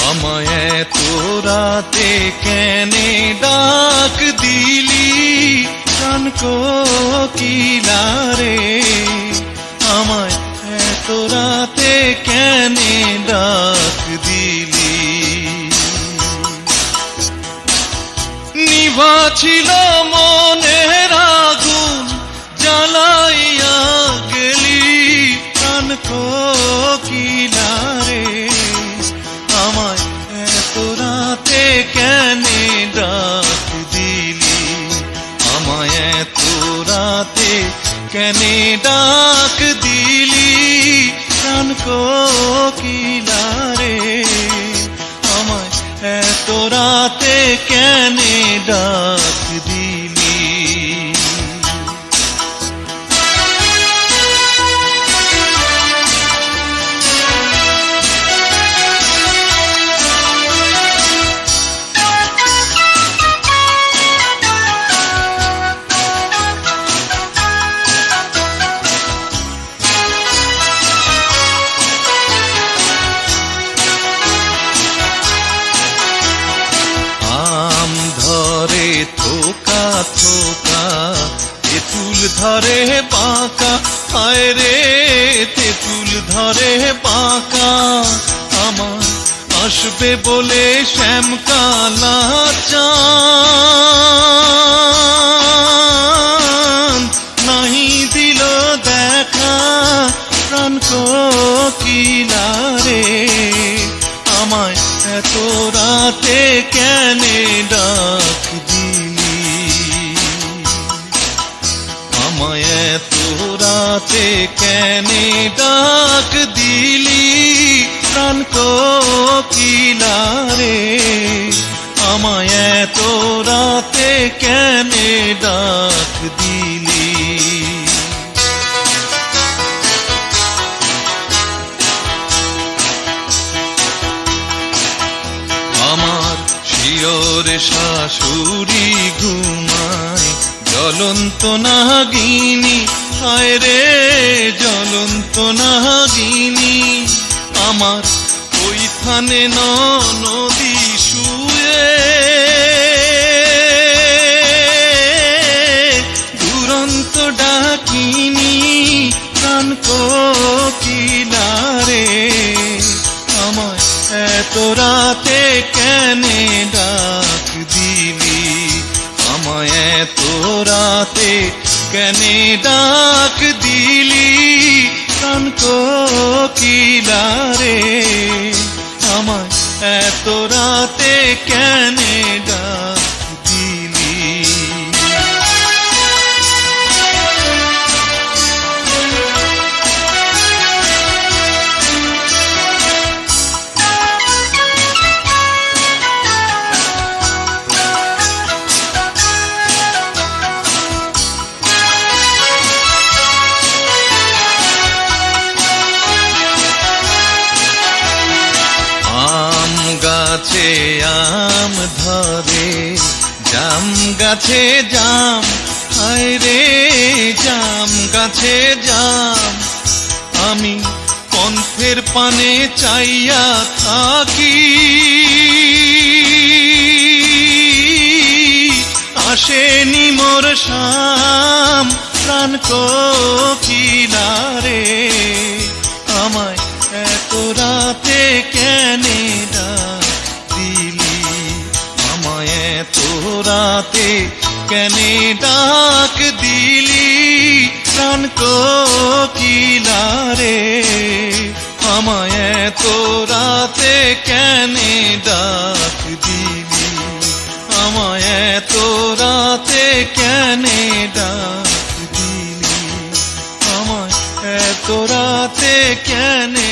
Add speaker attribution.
Speaker 1: আমায় এত রাতে কেনে ডাক দিলি প্রাণ কোকিলা রে, আমায় এত রাতে কেনে ডাক দিলি। নিভা ছিল মনের আগুন জ্বালাইয়া গেলি প্রাণ কোকিলা রে, আমায় এত রাতে কেনে ডাক দিলি, আমায় এত রাতে কেনে ডাক দিলি প্রাণ কোকিলা রে, আমায় এত রাতে কেনে ডাক দিলি। ধরে থোকা থোকা তেঁতুল ধরে বাঁকা, হায় রে তেঁতুল ধরে বাঁকা, আমার আসবে বলে শ্যামকালা চাঁদ নাহি দিল দেখা প্রাণ কোকিলা রে, আমায় এত রাতে কেনে ডাক দিলি, আমায় এত রাতে কেনে ডাক দিলি প্রাণ কোকিলা রে, আমায় এত রাতে কেনে ডাক দিলি। আমার শিয়রে শাশুড়ি ঘুমায় জ্বলন্ত নাগিনী, হায় রে জ্বলন্ত নাগিনী, আমার ওইখানে নদী শুয়ে দুরন্ত ডাকিনী প্রাণ কোকিলা রে, আমায় এত রাতে কেনে ডাক দিলি, আমায় এত রাতে কেনে ডাক দিলি প্রাণ কোকিলা রে, আমায় এত রাতে কেনে ডাক দিলি। গাছে আম ধরে জাম গাছে জাম, হায় রে জাম গাছে জাম, আমি পন্থের পানে চাইয়া থাকি, আসেনি মোর শাম প্রাণ কোকিলা রে, আমায় এত রাতে কেনে ডাক দিলি, আমায় এত রাতে কেনে ডাক দিলি প্রাণ কোকিলা রে, আমায় এত রাতে কেনে ডাক দিলি, আমায় এত রাতে কেনে ডাক দিলি, আমায় এত রাতে কেনে